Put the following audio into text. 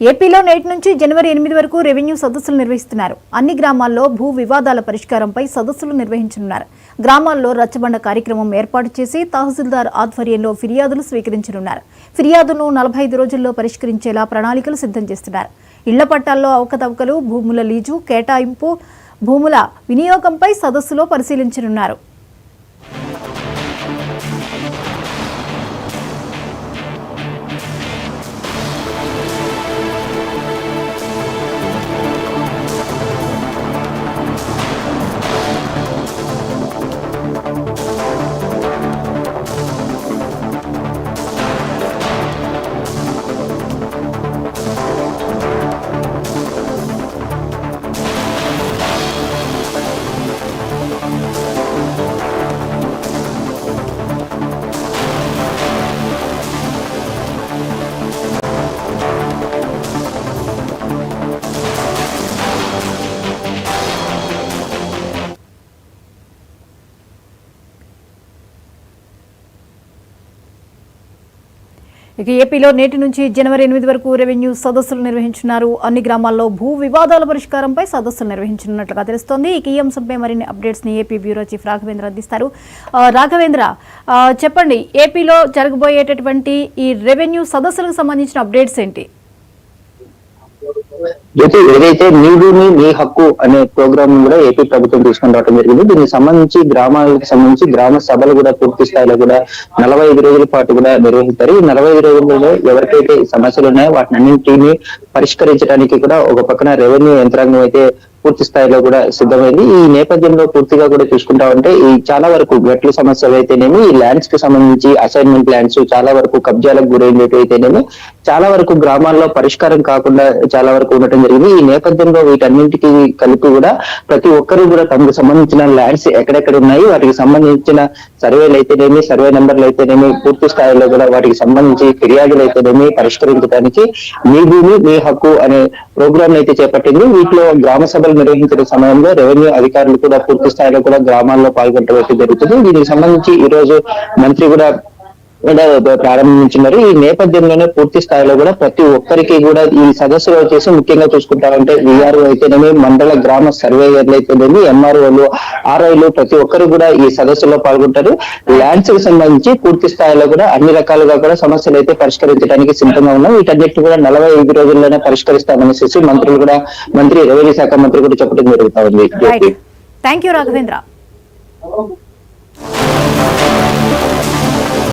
ఏపీలో నేటి నుంచి జనవరి 8 వరకు రెవెన్యూ సదస్సులు నిర్వహిస్తున్నారు. అన్ని గ్రామాల్లో భూ వివాదాల పరిష్కారంపై సదస్సులు నిర్వహించనున్నారు. గ్రామాల్లో రచ్చబండ కార్యక్రమం ఏర్పాటు చేసి తహసీల్దార్ ఆధ్వర్యంలో ఫిర్యాదులు స్వీకరించనున్నారు. ఫిర్యాదును 45 రోజుల్లో పరిష్కరించేలా ప్రణాళికలు సిద్ధం చేస్తున్నారు. ఇళ్ల పట్టాల్లో అవకతవకలు, భూముల లీజు, కేటాయింపు, భూముల వినియోగంపై సదస్సులో పరిశీలించనున్నారు. ఇక ఏపీలో నేటి నుంచి జనవరి 8 వరకు రెవెన్యూ సదస్సులు నిర్వహించున్నారు. అన్ని గ్రామాల్లో భూ వివాదాల పరిష్కారంపై సదస్సులు నిర్వహించనున్నట్లుగా తెలుస్తోంది. ఇక ఈ అంశంపై మరిన్ని అప్డేట్స్ ని ఏపీ బ్యూరో చీఫ్ రాఘవేంద్ర అందిస్తారు. రాఘవేంద్ర, చెప్పండి, ఏపీలో జరగబోయేటటువంటి ఈ రెవెన్యూ సదస్సులకు సంబంధించిన అప్డేట్స్ ఏంటి? ఏదైతే నీ భూమి నీ హక్కు అనే ప్రోగ్రామ్ కూడా ఏపీ ప్రభుత్వం తీసుకుని రావడం జరిగింది. దీనికి సంబంధించి గ్రామాలకు సంబంధించి గ్రామ సభలు కూడా పూర్తి స్థాయిలో కూడా 45 రోజుల పాటు కూడా నిర్వహిస్తారు. ఈ 45 రోజులలో ఎవరికైతే సమస్యలు ఉన్నాయో వాటిని అన్నింటినీ పరిష్కరించడానికి కూడా ఒక పక్కన రెవెన్యూ యంత్రాంగం అయితే పూర్తి స్థాయిలో కూడా సిద్ధమైంది. ఈ నేపథ్యంలో పూర్తిగా కూడా చూసుకుంటా ఉంటే ఈ చాలా వరకు గట్ల సమస్యలు అయితేనేమి, ఈ ల్యాండ్స్ కి సంబంధించి అసైన్మెంట్ ల్యాండ్స్ చాలా వరకు కబ్జాలకు గురైనవి అయితేనేమి చాలా వరకు గ్రామాల్లో పరిష్కారం కాకుండా చాలా వరకు ఉండటం జరిగింది. ఈ నేపథ్యంలో వీటన్నింటికి కలిపి కూడా ప్రతి ఒక్కరూ కూడా తమకు సంబంధించిన ల్యాండ్స్ ఎక్కడెక్కడ ఉన్నాయి, వాటికి సంబంధించిన సర్వేలు అయితేనేమి, సర్వే నెంబర్లు అయితేనేమి, పూర్తి స్థాయిలో కూడా వాటికి సంబంధించి ఫిర్యాదులు అయితేనేమి పరిష్కరించడానికి మీ భూమి మీ హక్కు అనే ప్రోగ్రామ్ అయితే చేపట్టింది. వీటిలో గ్రామ సభలు నిర్వహించిన సమయంలో రెవెన్యూ అధికారులు కూడా పూర్తి స్థాయిలో కూడా గ్రామాల్లో పాల్గొనడం జరుగుతుంది. దీనికి సంబంధించి ఈ రోజు మంత్రి కూడా ప్రారంభించున్నారు. ఈ నేపథ్యంలోనే పూర్తి స్థాయిలో కూడా ప్రతి ఒక్కరికి కూడా ఈ సదస్సులో వచ్చేసి ముఖ్యంగా చూసుకుంటామంటే విఆర్ఓ అయితేనేమి, మండల గ్రామ సర్వేయర్లు అయితేనేమి, ఎంఆర్ఓలు, ఆర్ఐలు ప్రతి ఒక్కరు కూడా ఈ సదస్సులో పాల్గొంటారు. ల్యాండ్స్ కి సంబంధించి పూర్తి స్థాయిలో కూడా అన్ని రకాలుగా కూడా సమస్యలు అయితే పరిష్కరించడానికి సిద్ధంగా ఉన్నాం. వీటన్నిటి కూడా 45 రోజుల్లోనే పరిష్కరిస్తామనేసి మంత్రి రెవెన్యూ శాఖ మంత్రి కూడా చెప్పడం జరుగుతా ఉంది. Thank you Raghavendra.